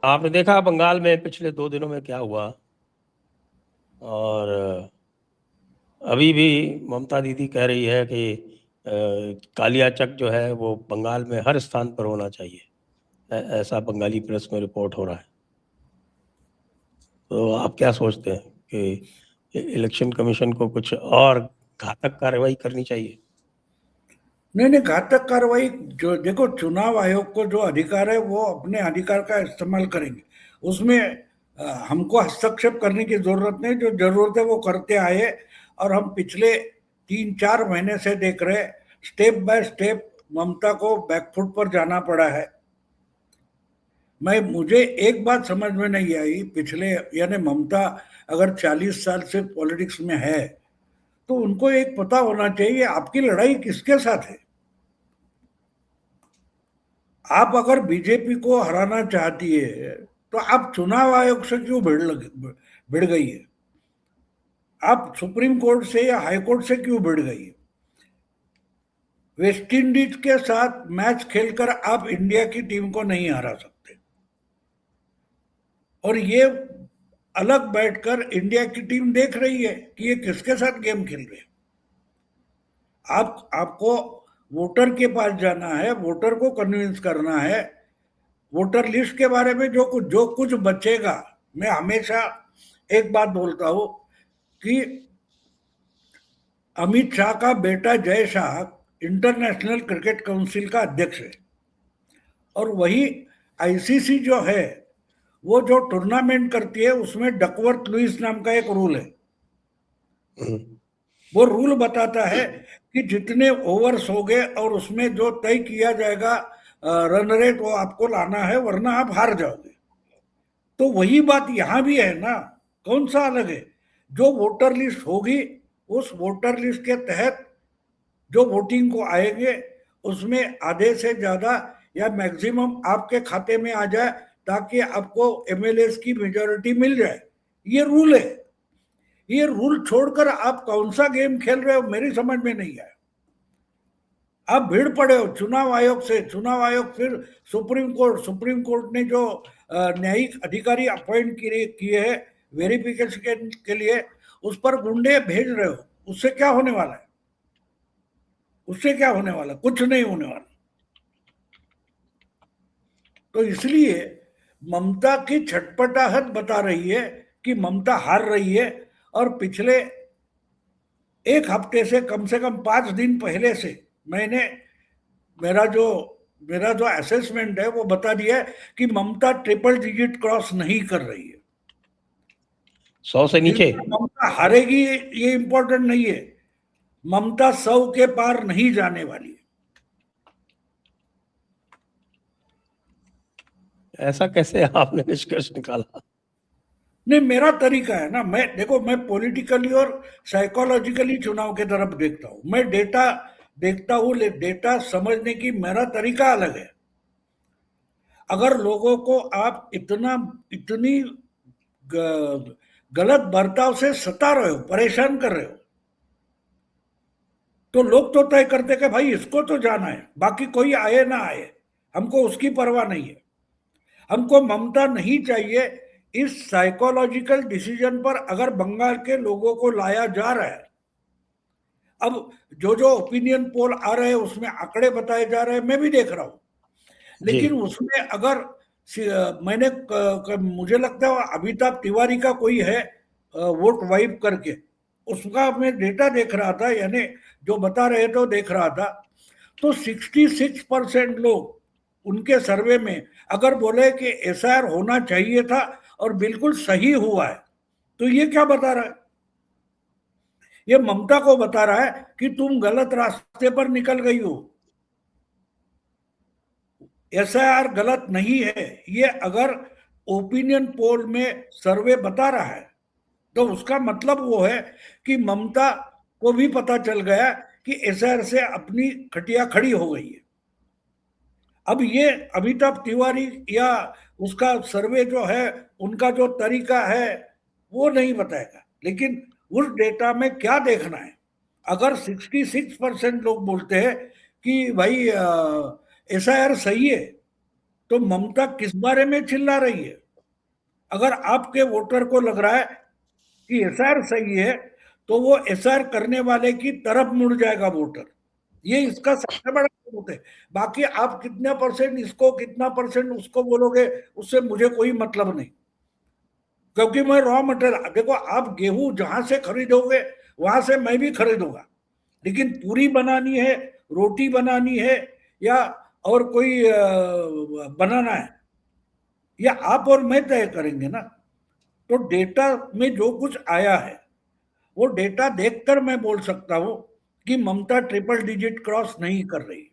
आपने देखा बंगाल में पिछले 2 दिनों में क्या हुआ। और अभी भी ममता दीदी कह रही है कि कालियाचक जो है वो बंगाल में हर स्थान पर होना चाहिए। ऐसा बंगाली प्रेस में रिपोर्ट हो रहा है। तो आप क्या सोचते हैं कि इलेक्शन कमीशन को कुछ और घातक कार्रवाई करनी चाहिए? नहीं नहीं, घातक कार्रवाई, जो देखो, चुनाव आयोग को जो अधिकार है वो अपने अधिकार का इस्तेमाल करेंगे। उसमें हमको हस्तक्षेप करने की जरूरत नहीं। जो जरूरत है वो करते आए, और हम पिछले 3-4 महीने से देख रहे, स्टेप बाय स्टेप ममता को बैकफुट पर जाना पड़ा है। मुझे एक बात समझ में नहीं आई पिछले, यानी ममता अगर 40 साल से पॉलिटिक्स में है तो उनको एक पता होना चाहिए आपकी लड़ाई किसके साथ है। आप अगर बीजेपी को हराना चाहती है तो आप चुनाव आयोग से क्यों भिड़ गई है? आप सुप्रीम कोर्ट से या हाई कोर्ट से क्यों भिड़ गई है? वेस्ट इंडीज के साथ मैच खेलकर आप इंडिया की टीम को नहीं हरा सकते। और ये अलग बैठकर इंडिया की टीम देख रही है कि ये किसके साथ गेम खेल रहे हैं। आपको वोटर के पास जाना है, वोटर को कन्विंस करना है। वोटर लिस्ट के बारे में जो कुछ बचेगा, मैं हमेशा एक बात बोलता हूं कि अमित शाह का बेटा Jay Shah international cricket council का अध्यक्ष है, और वही आईसीसी जो है वो जो टूर्नामेंट करती है उसमें डकवर्थ लुइस नाम का एक रूल है। हम्म। वो रूल बताता है कि जितने ओवर्स हो गए और उसमें जो तय किया जाएगा रन रेट, वो आपको लाना है, वरना आप हार जाओगे। तो वही बात यहां भी है ना। कौन सा अलग है? जो वोटर लिस्ट होगी, उस वोटर लिस्ट के तहत जो वोटिंग को आएंगे उसमें आधे से ज्यादा या मैक्सिमम आपके खाते में आ जाए, ताकि आपको एमएलए की मेजोरिटी मिल जाए। ये रूल है। ये रूल छोड़कर आप कौन सा गेम खेल रहे हो, मेरी समझ में नहीं आया। आप भीड़ पड़े हो चुनाव आयोग से। चुनाव आयोग, फिर सुप्रीम कोर्ट ने जो न्यायिक अधिकारी अपॉइंट किए हैं वेरिफिकेशन के लिए, उस पर गुंडे भेज रहे हो। उससे क्या होने वाला है? उससे क्या होने वाला? कुछ नहीं होने वाला। तो इसलिए ममता की छटपटाहट बता रही है कि ममता हार रही है। और पिछले एक हफ्ते से कम 5 दिन पहले से मैंने मेरा जो मेरा जो असेसमेंट है वो बता दिया है कि ममता ट्रिपल डिजिट क्रॉस नहीं कर रही है। 100 से इस नीचे? बार ममता हारेगी ये इंपॉर्टेंट नहीं है। ममता 100 के पार नहीं जाने वाली है। ऐसा कैसे आपने निष्कर्ष निकाला? नहीं, मेरा तरीका है ना। मैं पॉलिटिकली और साइकोलॉजिकली चुनाव की तरफ देखता हूं। मैं डेटा देखता हूं, डेटा समझने की मेरा तरीका अलग है। अगर लोगों को आप इतनी गलत बर्ताव से सता रहे हो, परेशान कर रहे हो, तो लोग तो तय करते कि भाई इसको तो जाना है, बाकी कोई आए ना आए, हमको उसकी परवाह नहीं है। हमको ममता नहीं चाहिए। इस साइकोलॉजिकल डिसीजन पर अगर बंगाल के लोगों को लाया जा रहा है, अब जो जो ओपिनियन पोल आ रहे हैं उसमें आंकड़े बताए जा रहे हैं, मैं भी देख रहा हूं। जी। लेकिन उसमें अगर मुझे लगता है अमिताभ तिवारी का कोई है, वोट वाइप करके, उसका मैं डेटा देख रहा था, यानी जो बता रहे थे देख रहा था। तो 66% लोग उनके सर्वे में अगर बोले कि एसआईआर होना चाहिए था और बिल्कुल सही हुआ है, तो ये क्या बता रहा है? ये ममता को बता रहा है कि तुम गलत रास्ते पर निकल गई हो। एसआईआर गलत नहीं है। ये अगर ओपिनियन पोल में सर्वे बता रहा है तो उसका मतलब वो है कि ममता को भी पता चल गया कि एसआईआर से अपनी खटिया खड़ी हो गई है। अब ये अमिताभ तिवारी या उसका सर्वे जो है, उनका जो तरीका है, वो नहीं बताएगा। लेकिन उस डेटा में क्या देखना है? अगर 66% लोग बोलते हैं कि भाई एसआईआर सही है, तो ममता किस बारे में चिल्ला रही है? अगर आपके वोटर को लग रहा है कि एसआर सही है, तो वो एसआर करने वाले की तरफ मुड़ जाएगा वोटर। ये इसका सबसे बड़ा सबूत है। बाकी आप कितना परसेंट इसको, कितना परसेंट उसको बोलोगे, उससे मुझे कोई मतलब नहीं, क्योंकि मैं रॉ मटेरियल, देखो आप गेहूं जहां से खरीदोगे वहां से मैं भी खरीदूंगा, लेकिन पूरी बनानी है, रोटी बनानी है, या और कोई बनाना है, या आप और मैं तय करेंगे ना। तो डेटा में जो कुछ आया है, वो डेटा देखकर मैं बोल सकता हूं कि ममता ट्रिपल डिजिट क्रॉस नहीं कर रही।